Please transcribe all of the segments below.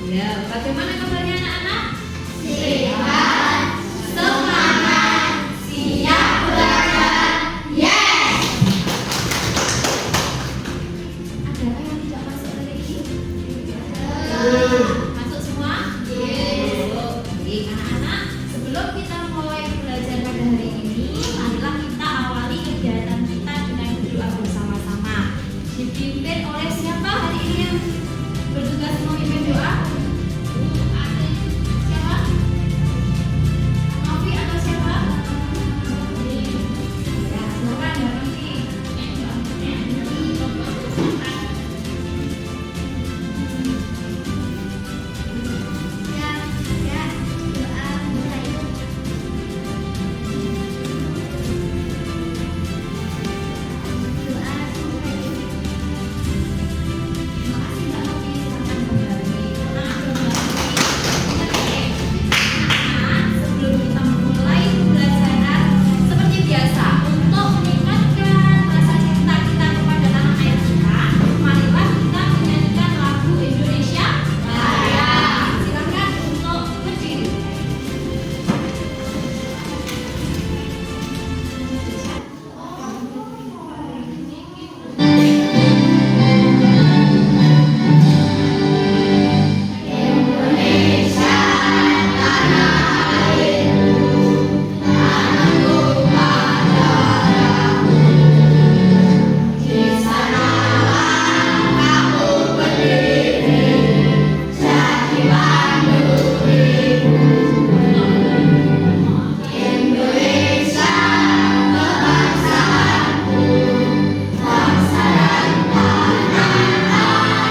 Ya, bagaimana kabarnya anak-anak? Sehat, semangat, siap belajar. Yes! Adakah yang tidak masuk hari ini? Masuk semua? Yes. Oke, anak-anak, sebelum kita mulai belajar pada hari ini, marilah kita awali kegiatan kita dengan berdoa bersama-sama. Dipimpin oleh siapa hari ini yang bertugas memimpin doa? Siapa? Novi atau siapa? Ya, silakan ya Novi. Doa mulai. Doa mulai. Terima kasih Mbak Novi, silakan kembali. Sebelum kita memulai pembelajaran, seperti biasa, untuk meningkatkan rasa cinta kita kepada tanah air kita, marilah kita menyanyikan lagu Indonesia Raya. Silakan untuk berdiri. Indonesia tanah airku, tanahku padamu. Di sanalah kamu berdiri, jadi pandu ibu. Indonesia kebangsaanku, bangsa dan tanah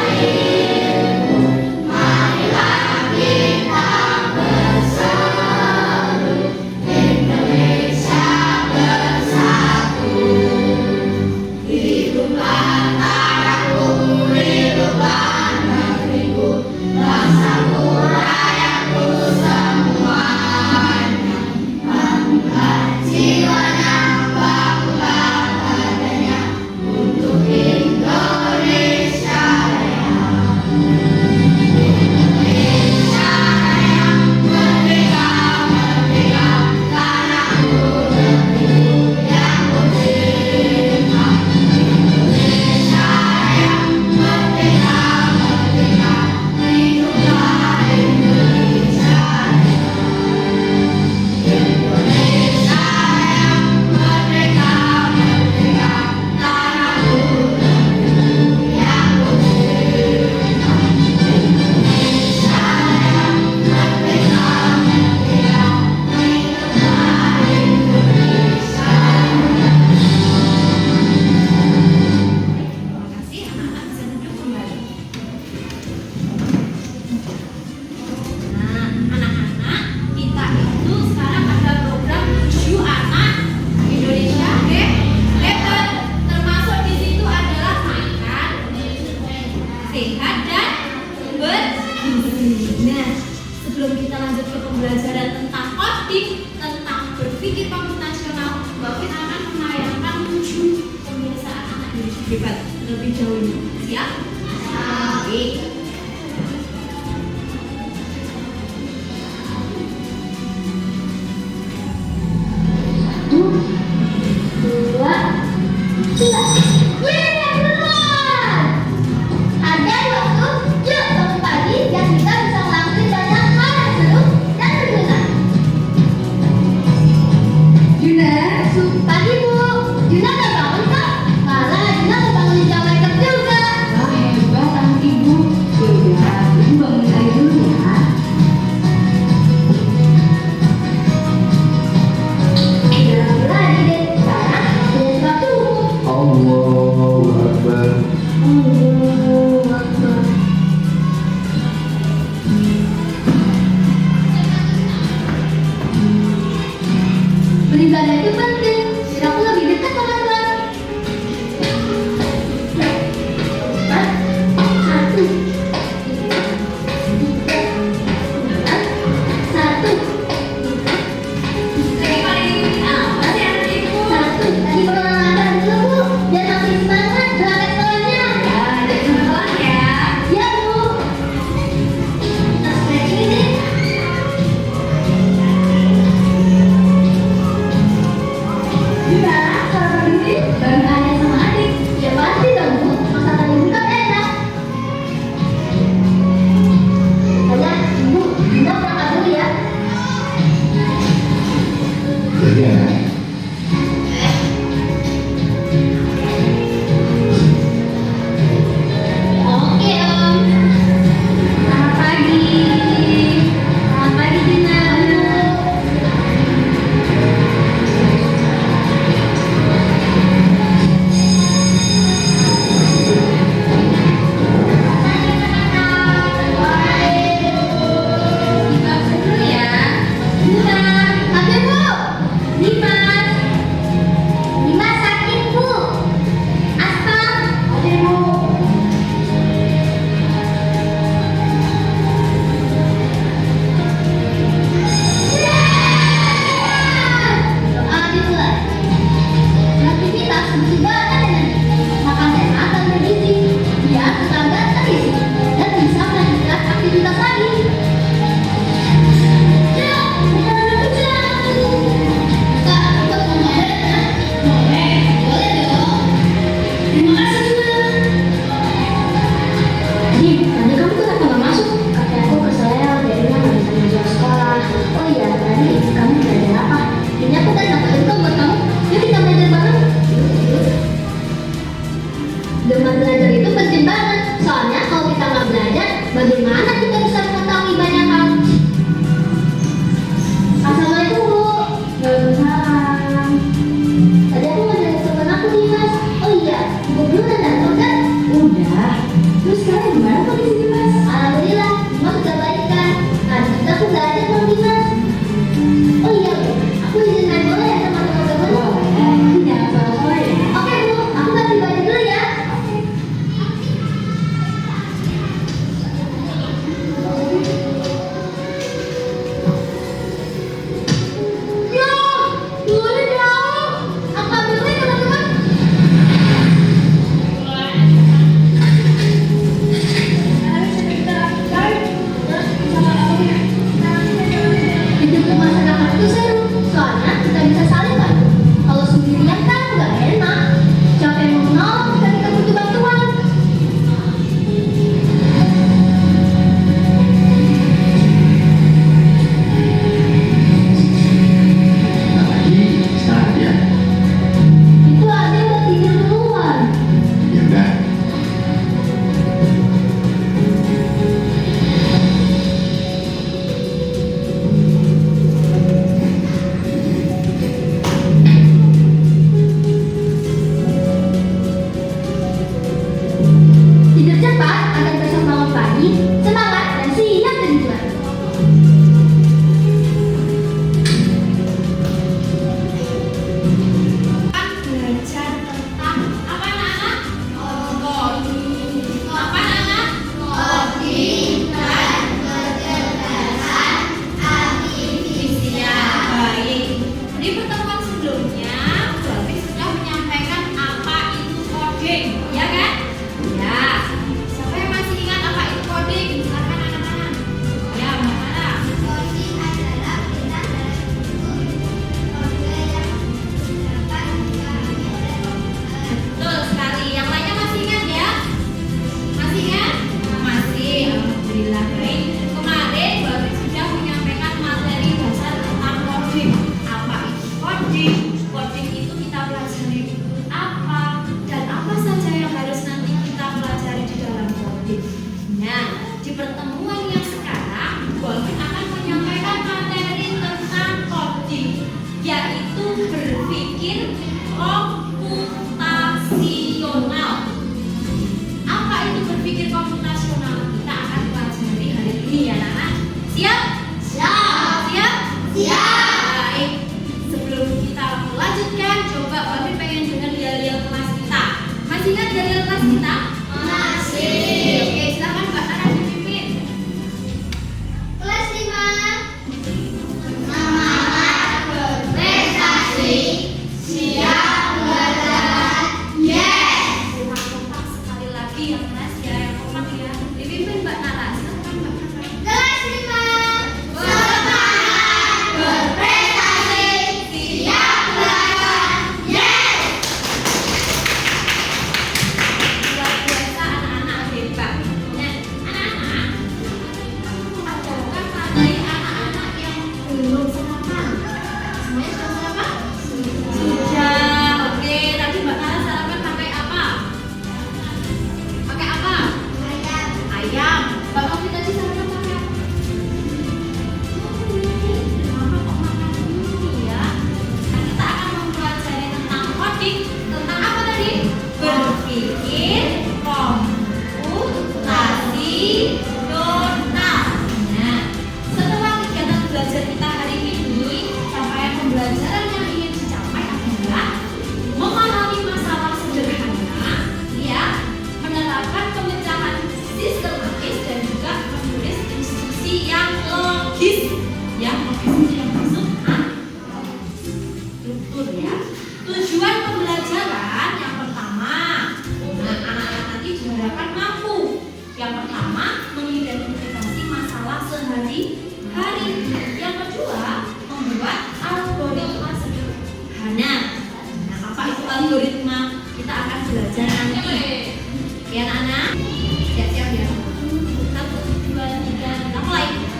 airku. Marilah kita berseru, Indonesia bersatu. Hiduplah tanahku, hiduplah negeriku, bangsaku, rakyatku semuanya. Bangunlah jiwanya, bangunlah badannya untuk Indonesia Raya. Indonesia Raya, merdeka, merdeka, tanahku, negeriku yang ku cinta. Indonesia Raya, merdeka, merdeka, hiduplah Indonesia Raya. Indonesia Raya, merdeka, merdeka, tanahku, negeriku yang ku cinta. Indonesia Raya, merdeka, merdeka, hiduplah Indonesia Raya. Terima kasih anak-anak, bisa duduk kembali. Nah, anak-anak, kita itu sekarang ada program 7 anak Indonesia hebat. Termasuk di situ adalah makan, sehat dan bergizi. Nah, sebelum kita lanjut ke pembelajaran tentang coding, tentang berpikir komputasional, Mbak Fit akan menayangkan 7 kebiasaan anak Indonesia hebat terlebih dahulu. Siap? Oke. Dua, tiga. Yang duluan. Ada waktu yuk bangun pagi yang kita bisa ngelakuin banyak hal yang seru dan berguna. Juna, pagi Bu. Juna udah bangun kah? Malah Juna kebangun di jam wake up juga. Wah, hebat anak ibu. bagaimana kita bisa mengetahui banyak hal? Assalamualaikum Bu. Waalaikumsalam. Tadi aku ngajak teman aku nih Mas. Oh iya, Bu belum udah datang kan? Udah. Terus sekarang gimana kondisi Mas? Alhamdulillah, Mas udah baik kan? Tadi kita aku belajar sama Dimas. Oh iya Bu, aku izin main bola ya sama teman-teman. Boleh, jangan sore-sore ya. Oke Bu, aku ganti baju dulu ya. Hidup bermasyarakat itu seru, soalnya kita bisa saling bantu. Kalau sendirian kan nggak enak. Siapa yang mau menolong jika kita butuh bantuan? Lagi istirahat ya. Itu ada udah tidur duluan. Ya udah. Tidur cepat agar besok bangun pagi, semangat dan siap berjuang. Belajar tentang apa anak-anak? Coding. Apa anak-anak? Coding dan kecerdasan artifisial. Baik. Di pertemuan sebelumnya, Bapak sudah menyampaikan apa itu coding, ya kan? Ya. Siapa yang masih ingat apa itu coding? Silakan anak-anak. Ya, Mbak Nara. Coding adalah perintah dalam bentuk kode yang dapat dipahami oleh komputer. Betul sekali. Yang lainnya masih ingat ya? Masih ingat? Masih. Alhamdulillah baik. Kemarin Bapak sudah menyampaikan materi dasar tentang coding. Apa itu coding? Coding itu kita pelajari apa dan apa saja yang harus nanti kita pelajari di dalam coding. Nah, di pertemuan yang sekarang Bapak akan menyampaikan materi tentang coding, yaitu berpikir komputasional. Apa itu berpikir komputasional? Kita akan pelajari hari ini ya anak-anak. Siap? Siap. Siap? Siap. Baik. Sebelum kita melanjutkan, coba Bapak pengen dengar yel-yel kelas kita. Masih ingat yel-yel kelas kita? Masih. Oke, silakan Mbak Nara dipimpin. Kelas 5. Semangat berprestasi, siap belajar. Yes. Kompak sekali lagi yang kelas ya, yang kompak ya. Dipimpin Mbak Nara. Silakan Mbak Nara. Kelas 5. Semangat berprestasi, siap belajar. Yes. Luar biasa anak-anak hebat. Nah, anak-anak, adakah tadi anak-anak yang belum sarapan? Semuanya sudah sarapan? Sudah. Oke, tadi Mbak Nara sarapan pakai apa? Pakai apa? Ayam. Ayam. Mbak Novi tadi sarapan pakai apa? Mama kok makan ini ya? Nah, kita akan mempelajari tentang coding, tentang apa tadi? Berpikir komputasional. Nah, setelah kegiatan belajar kita hari ini, capaian pembelajaran yang ingin dicapai adalah memahami masalah sederhana, ya, menerapkan pemecahan sistematis dan juga menulis instruksi yang logis. Ya, logis itu yang masuk struktur ya. Tujuan pembelajaran yang pertama, nah anak-anak nanti diharapkan mampu. Yang pertama, mengidentifikasi masalah sehari-hari. Yang kedua, membuat algoritma sederhana. Nah, apa itu algoritma? Kita akan belajar nanti. Ya anak-anak, siap-siap ya. 1, 2, 3, kita mulai.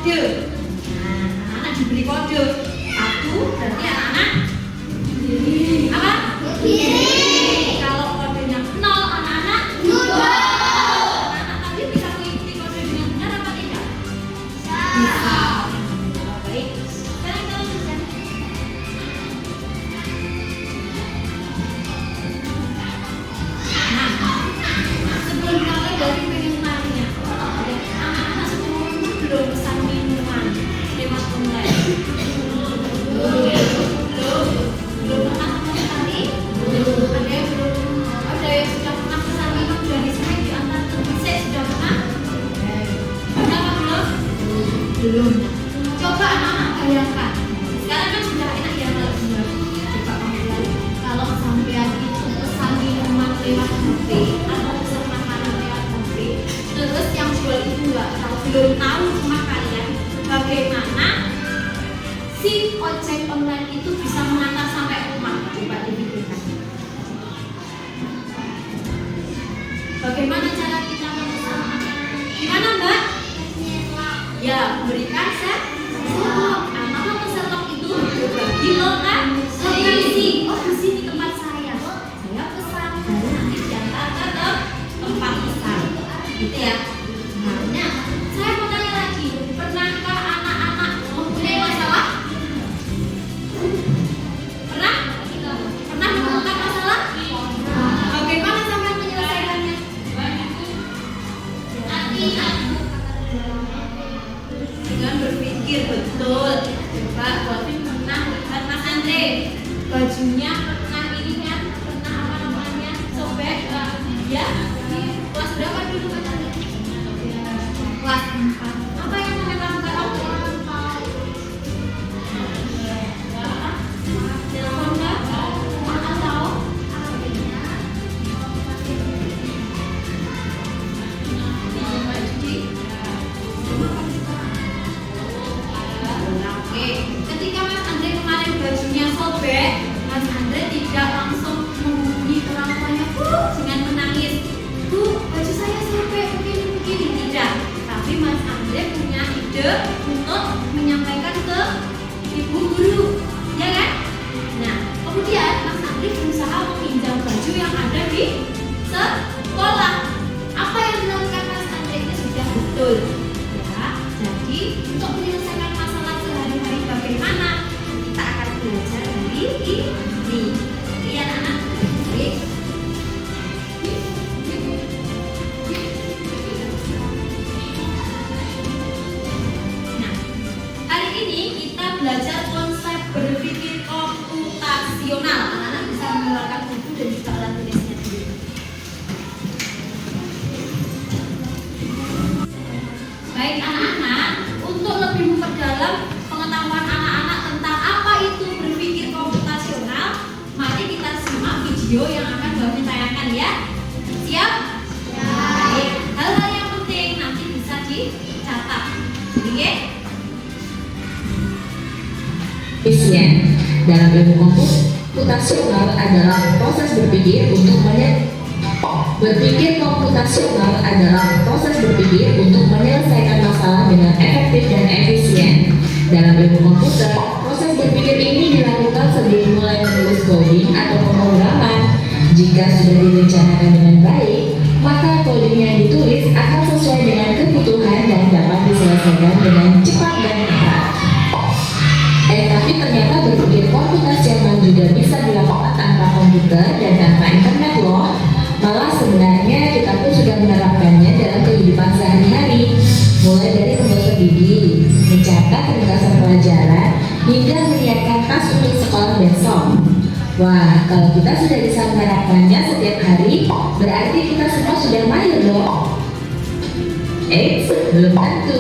kode. Nah, anak-anak diberi kode. 1 berarti anak-anak apa? Kiri. Kalau kodenya 0, anak-anak anak-anak tadi bisa mengikuti kode dengan benar apa tidak? Bisa. Baik. Sekarang kita lanjutkan. Nah, sebelum kalian dari pengen tanya, anak-anak semua belum pesan minuman lewat online. Belum pernah pesan tadi? Ada yang belum? Ada yang sudah pernah pesan minum dari saya di antara saya sudah pernah? Pernah apa belum? Belum. Coba anak-anak bayangkan. Sekarang kan sudah enak ya kalau sudah coba kamu lihat. Kalau sampean itu pesan minuman lewat HP atau pesan makanan lewat HP, terus yang jual itu belum tahu sama kalian bagaimana si ojek online itu bisa mengantar sampai rumah. Coba dipikirkan. Bagaimana cara kita memesan makanan? Gimana Mbak? Ya, berikan set. Apa pesan itu berbagi loh kan? Di sini tempat saya. Saya pesan baru nanti diantar ke tempat pesan. Gitu ya. Nah, saya mau tanya lagi, pernahkah anak-anak mempunyai masalah? Pernah? Pernah menemukan masalah? Bagaimana sampai menyelesaikannya? Dengan berpikir betul. Coba Bovin pernah lihat Mas Andre, bajunya pernah ini kan, pernah apa namanya sobek ya di kelas berapa dulu Mas Andre? Kelas 4. Apa yang menyebabkan kamu? Telepon nggak? Atau Oke, ketika Mas Andre kemarin bajunya sobek, Mas Andre tidak langsung menghubungi orang tuanya dengan menangis. Bu, baju saya sobek begini tidak. Tapi Mas Andre punya ide untuk menyampaikan ke ibu guru, ya kan? Nah, kemudian Mas Andre berusaha meminjam baju yang ada di sekolah. Apa yang dilakukan Mas Andre itu sudah betul. Ya, jadi untuk menyelesaikan masalah sehari-hari bagaimana kita akan belajar dari ini. Iya anak. Baik. Nah, hari ini kita belajar konsep berpikir komputasional. Anak-anak bisa mengeluarkan buku dan juga alat tulisnya sendiri. Baik anak-anak, untuk lebih memperdalam pengetahuan anak-anak tentang apa itu berpikir komputasional, mari kita simak video yang akan Bovin tayangkan ya. Siap? Baik. Hal-hal yang penting nanti bisa dicatat. Oke? Efisien. Dalam ilmu komputasional adalah proses berpikir untuk menyelesaikan masalah dengan efektif dan efisien. Dalam ilmu komputer, proses berpikir ini dilakukan sebelum mulai menulis coding atau pemrograman. Jika sudah direncanakan dengan baik, maka coding yang ditulis akan sesuai dengan kebutuhan dan dapat diselesaikan dengan cepat dan tepat. Tapi ternyata berpikir komputasional juga bisa dilakukan tanpa komputer dan tanpa internet loh. Malah sebenarnya kita pun sudah menerapkannya dalam kehidupan sehari-hari, mulai dari mengurus gigi, mencatat ringkasan pelajaran, hingga menyiapkan tas untuk sekolah besok. Wah, kalau kita sudah bisa menerapkannya setiap hari, berarti kita semua sudah mahir loh. Belum tentu.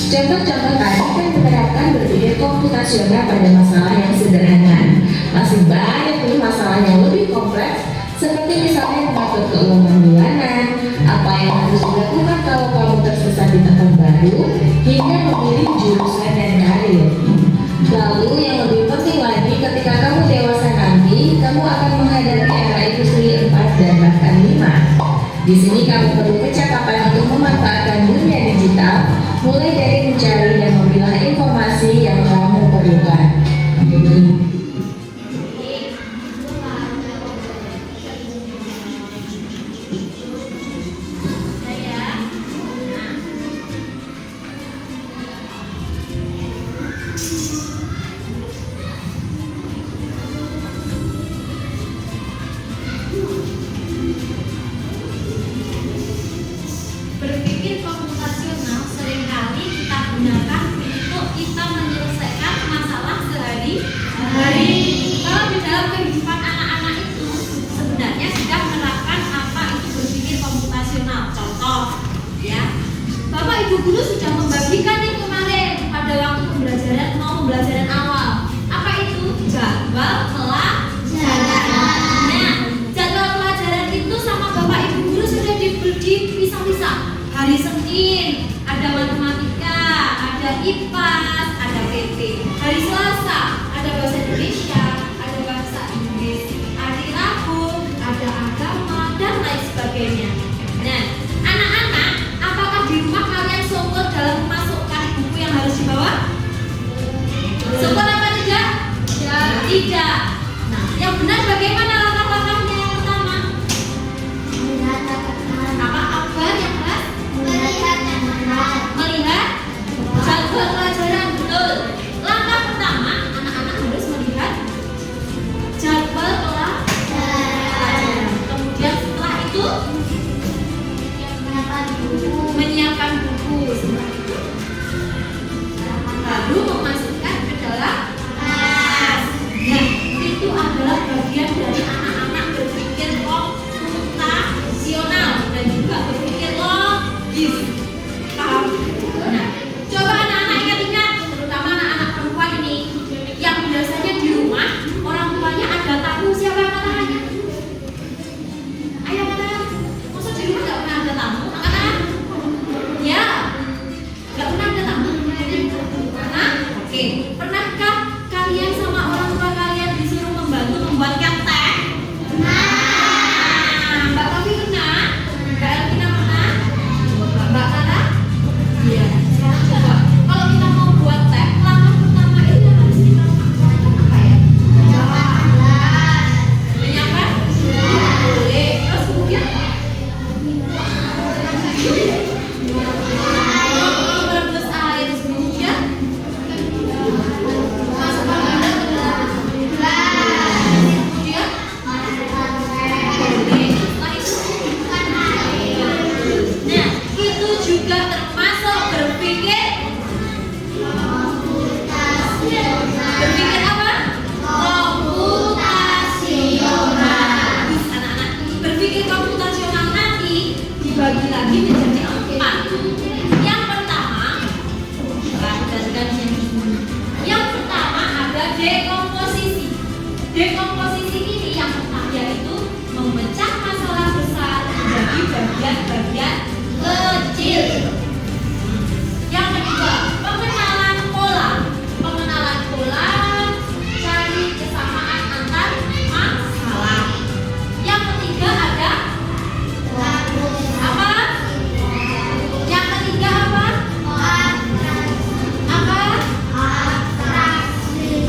Contoh-contoh tadi kan menerapkan berpikir komputasional pada masalah yang sederhana. Masih banyak nih masalah yang lebih kompleks, seperti misalnya mengatur keuangan bulanan, apa yang harus dilakukan kalau kamu tersesat di tempat baru, hingga memilih jurusan dan karir. Lalu yang lebih penting lagi, ketika kamu dewasa nanti, kamu akan menghadapi era industri 4 dan bahkan 5. Di sini kamu perlu kecakapan untuk memanfaatkan dunia digital, mulai dari mencari dan dalam kehidupan anak-anak itu sebenarnya sudah menerapkan apa itu berpikir komputasional. Contoh, ya, Bapak Ibu guru sudah membagikan nih kemarin pada waktu pembelajaran awal. Apa itu? Jadwal pelajaran. Nah, jadwal pelajaran itu sama Bapak Ibu guru sudah dipisah-pisah. Hari Senin ada matematika, ada IPA, ada PP. Hari Selasa ada bahasa Indonesia, ada bahasa Inggris. Hari Rabu ada agama dan lain sebagainya. Nah, anak-anak, apakah di rumah kalian sungguh dalam memasukkan buku yang harus dibawa? Sungguh apa tidak? Tidak. Nah, yang benar bagaimana langkah-langkahnya? Yang pertama, apa yang keras? Melihat jadwal pelajaran, betul. Langkah pertama, anak-anak harus melihat jadwal pelajaran. Kemudian setelah itu menyiapkan buku. Setelah itu baru memasukkan ke dalam kelas. Nah, itu adalah bagian dari anak-anak berpikir komputasional dan juga berpikir logis. Paham? Nah, coba anak-anak ingat-ingat, terutama anak-anak perempuan ini yang biasanya di rumah orang tuanya ada tamu, siapa yang katakannya? Ayo katakan, maksud di rumah nggak pernah ada tamu? Katakan, ya, nggak pernah ada tamu. Pernah? Oke. Pernahkah kalian sama orang tua kalian disuruh membantu membuatkan teh? Nah, Mbak Taufik pernah? Mbak Elvina pernah? Mbak Tata? Iya. Sekarang coba, kalau kita mau buat teh, langkah pertama itu yang harus kita lakukan apa ya? Menyiapkan? Boleh. Terus kemudian? Merebus air, kemudian masukkan gula ke dalam gelas. Kemudian boleh. Setelah itu nah, itu juga termasuk berpikir apa? Komputasional. Bagus anak-anak. Berpikir komputasional nanti dibagi lagi menjadi 4. Yang pertama, perhatikan sini. Yang pertama ada dekomposisi. Dekomposisi ini yang pertama yaitu memecah masalah besar menjadi bagian-bagian kecil. Yang kedua, pengenalan pola. Pengenalan pola, cari kesamaan antar masalah. Yang ketiga ada apa? Yang ketiga apa? Apa? Abstraksi.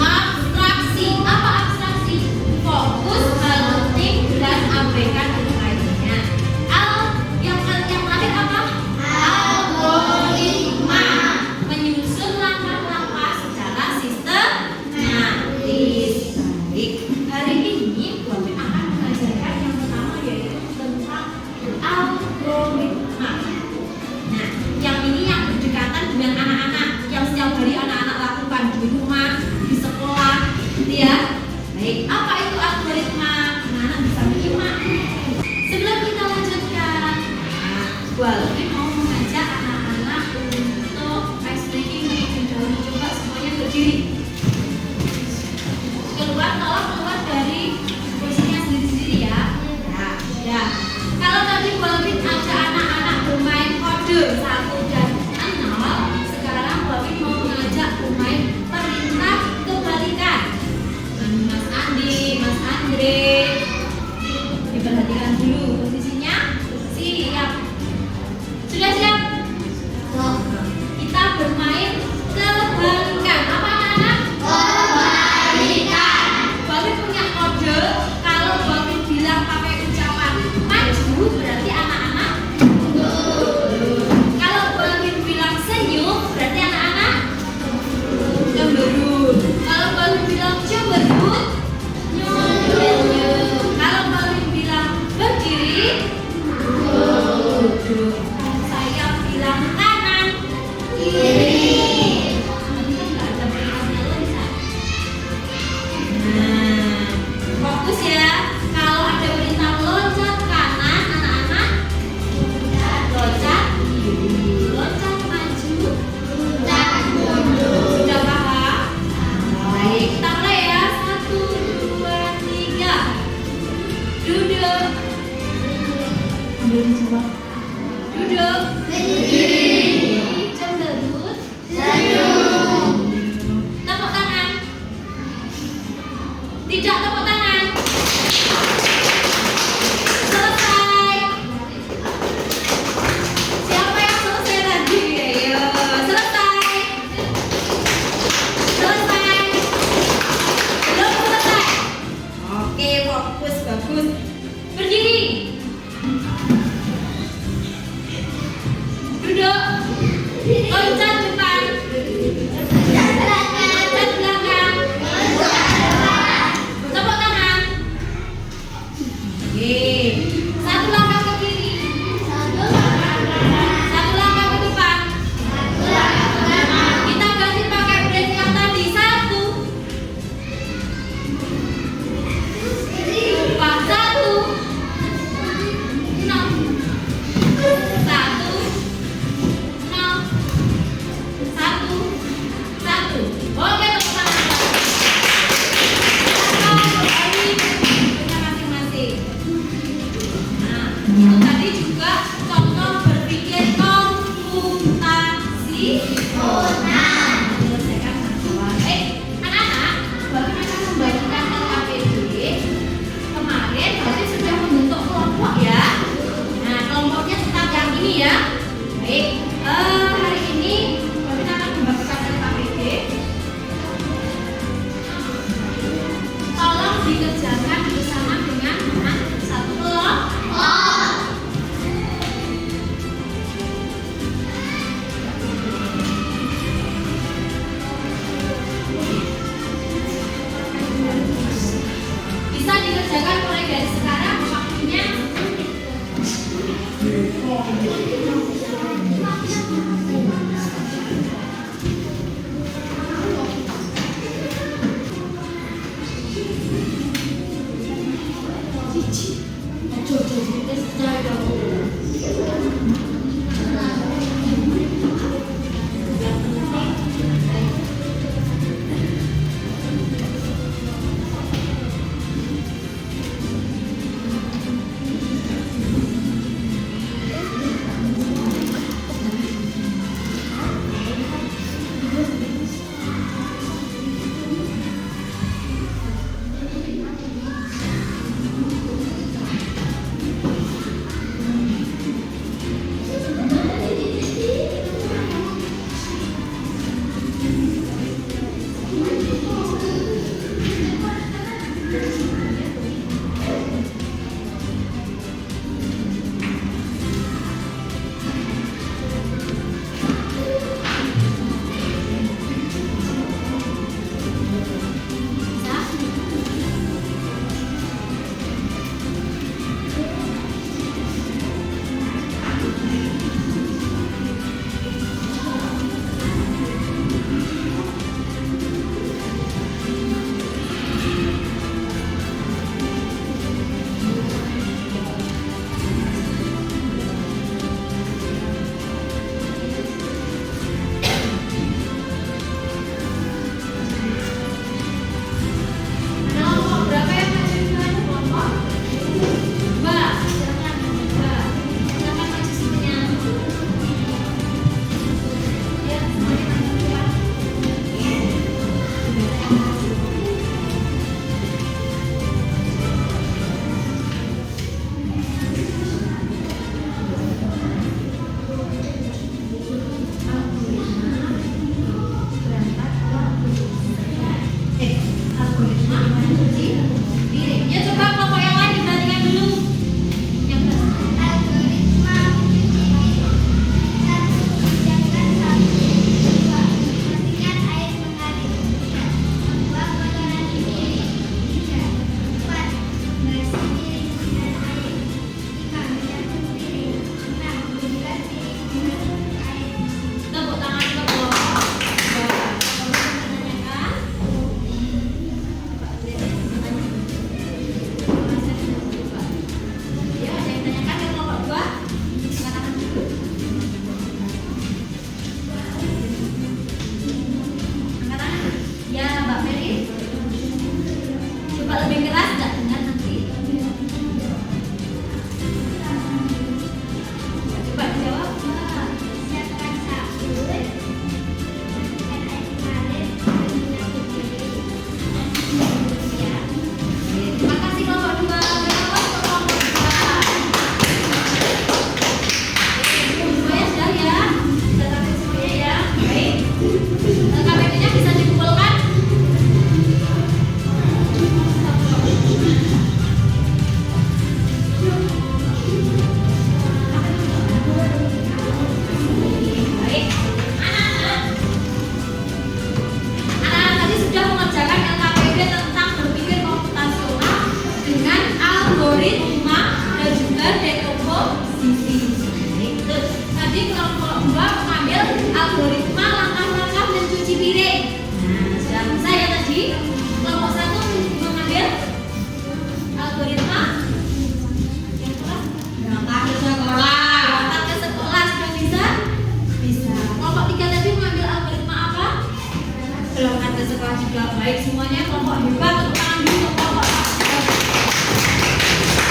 belum ada sekolah juga. Baik semuanya, kelompok hebat, tepuk tangan dulu untuk kelompok hebat.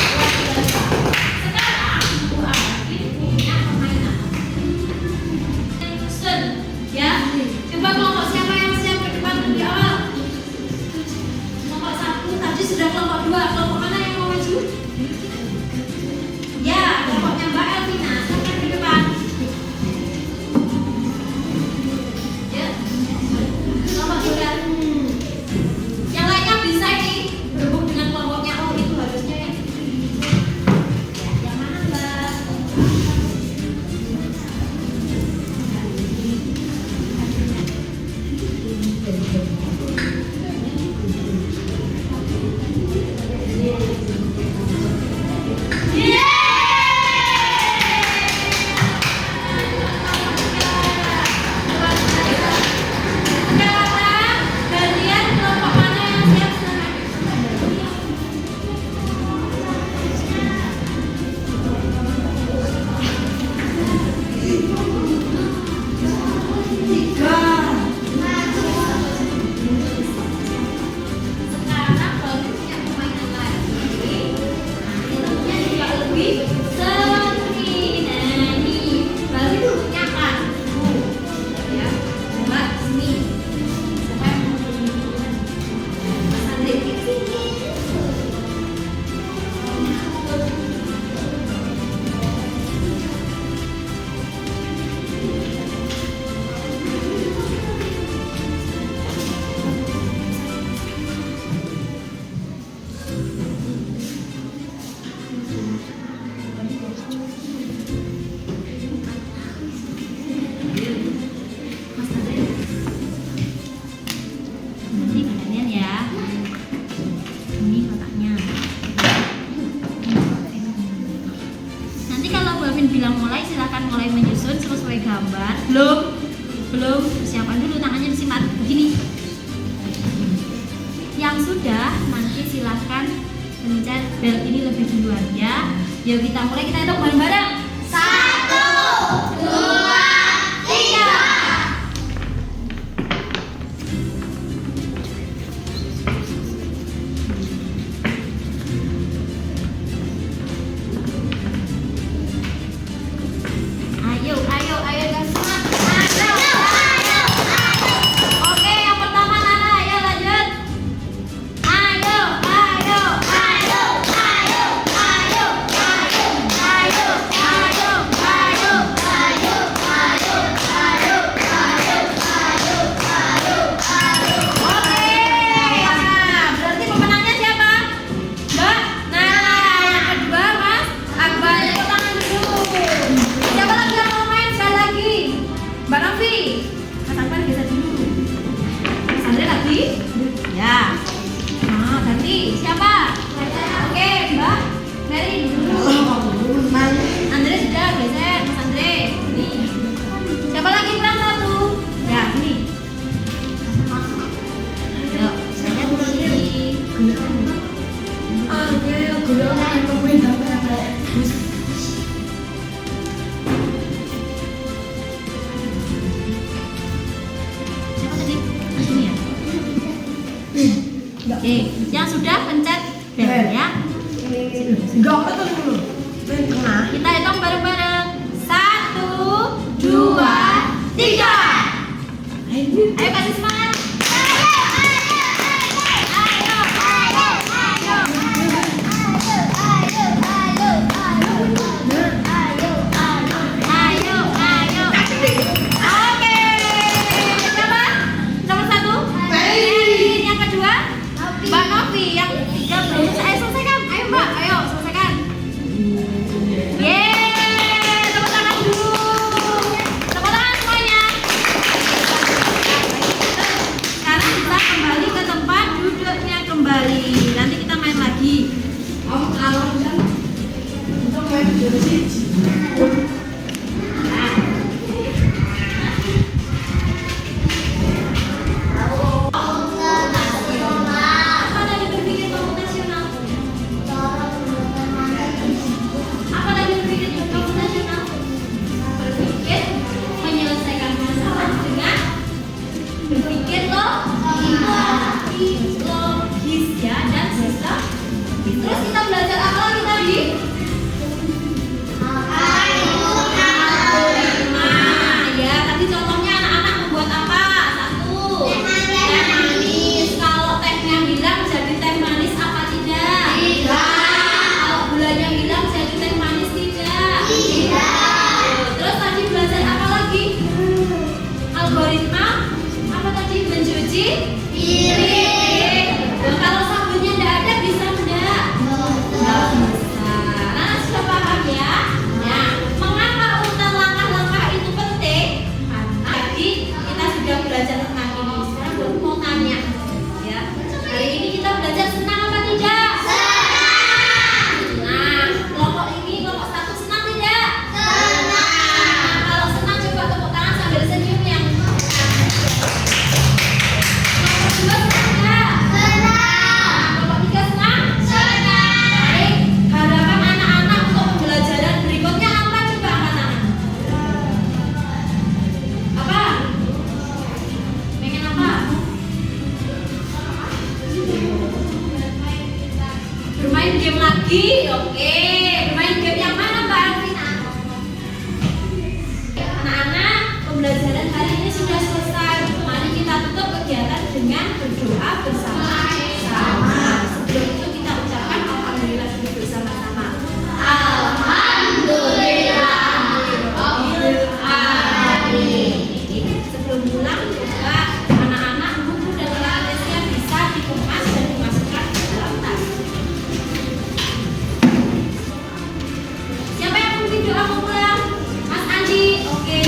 Luar biasa. Sekarang Bu Arifin punya permainan. Susun, ya. Coba kelompok siapa yang siap ke depan lebih awal? Kelompok 1 tadi sudah kelompok 2. Kelompok mana yang mau maju? Ya, kelompoknya Mbak Elvina. Silakan ke depan. Ya. Kelompok 2. Yang lainnya bisa ini berhubung dengan kelompoknya. Oh, itu harusnya ya. Ya, yang mana Mbak? Sekarang kalian kelompok mana yang siap silakan. Sekarang baru punya permainan lagi. Tentunya juga lebih seni. Nah, ini baru punya kartu. Ya, coba sini. Siapa yang mau duluan? Mas Andre, sini. Mas Andre. Ini kalian ya. Ini kotaknya. Nanti kalau Bu Alvin bilang mulai, silakan mulai menyusun sesuai gambar. Belum. Persiapan dulu, tangannya disimat begini. Yang sudah nanti silakan pencet bel ini lebih duluan ya. Yuk kita mulai, kita hitung bareng-bareng. 1, 2, 3. Ayo guys, semangat. Ayo. Oke, yang pertama Nana, ayo lanjut. Ayo. Oke, nah, berarti pemenangnya siapa? Mbak Nana. Yang kedua Mas Akbar, tepuk tangan dulu. Siapa lagi yang mau main sekali lagi? Mbak Novi. Mas Akbar geser dulu. Mas Andre lagi? Ya. Nah, ganti. Siapa? Oke, Mbak Mary dulu. Andre sudah geser, Mas Andre. Nih. Siapa lagi kurang satu? Ya, ini. Yuk, saya di sini. Siapa tadi? Ini ya. Oke, yang sudah pencet bel ya. Kita hitung bareng-bareng. 1, 2, 3. Ayo kasih semangat. Ayo. Oke. Siapa? Nomor 1. Yang kedua? Mbak Novi. Yang ketiga belum selesai. Selesaikan. Ayo Mbak, ayo selesaikan. Yeay, tepuk tangan dulu. Tepuk tangan semuanya. cuci piring. Dan kalau sabunnya tidak ada bisa enggak? Nggak bisa. Nah, sudah paham ya? Nah, mengapa urutan langkah-langkah itu penting? Tadi kita sudah belajar tentang ini. Sekarang gue mau tanya, ya. Hari ini kita belajar senang apa tidak? Nah, kelompok ini kelompok 1 senang tidak? Nah, kalau senang coba tepuk tangan sambil senyum yang kelompok 2 senang enggak? Kelompok 3 senang? Baik, harapan anak-anak untuk pembelajaran berikutnya apa? Coba angkat tangan. Apa? Pengen apa? Bermain game lagi, oke. Bermain game yang mana Mbak Alvina? Anak-anak, pembelajaran hari ini sudah selesai. Mari kita tutup kegiatan dengan berdoa bersama-sama. Sebelum itu kita ucapkan alhamdulillah dulu bersama-sama. Sebelum pulang, coba anak-anak buku dan tulisnya bisa dikemas dan dimasukkan ke dalam tas. Siapa yang mungkin doa mau pulang? Mas Andi, oke.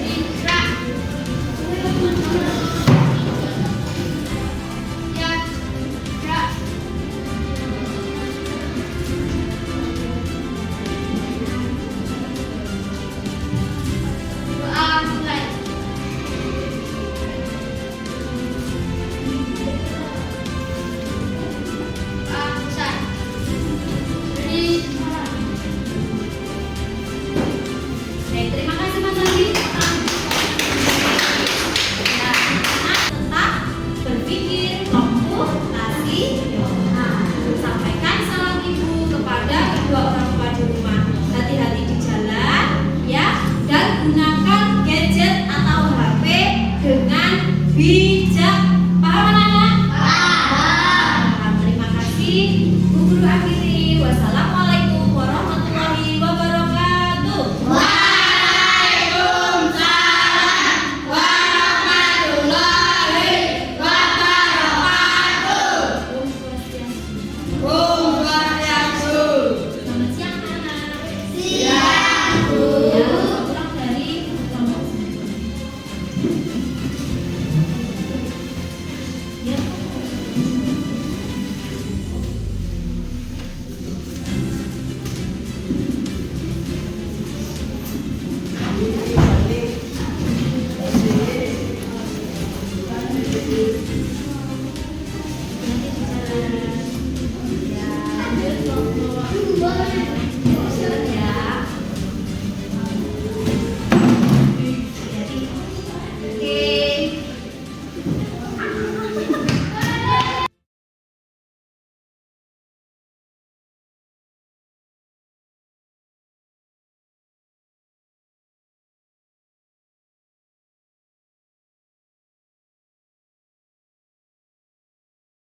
Indra. Ya, Indra. Doa mulai. Besar. Beri baik, terima kasih Mas Andi. Ya, anak tetap berpikir komputasi. Nah, sampaikan salam ibu kepada kedua orang tua di rumah. Hati-hati di jalan, ya, dan gunakan gadget atau HP dengan bijak. Paham anak-anak? Paham. Terima kasih. Bu Guru akhiri. Wassalamualaikum warahmatullahi wabarakatuh. Waalaikumsalam warahmatullahi wabarakatuh. Om Swastiastu. Selamat siang anak. Siang Bu. Ya, pulang dari kelompok. Ya. Nanti di jalan. Ya, ambil kelompok.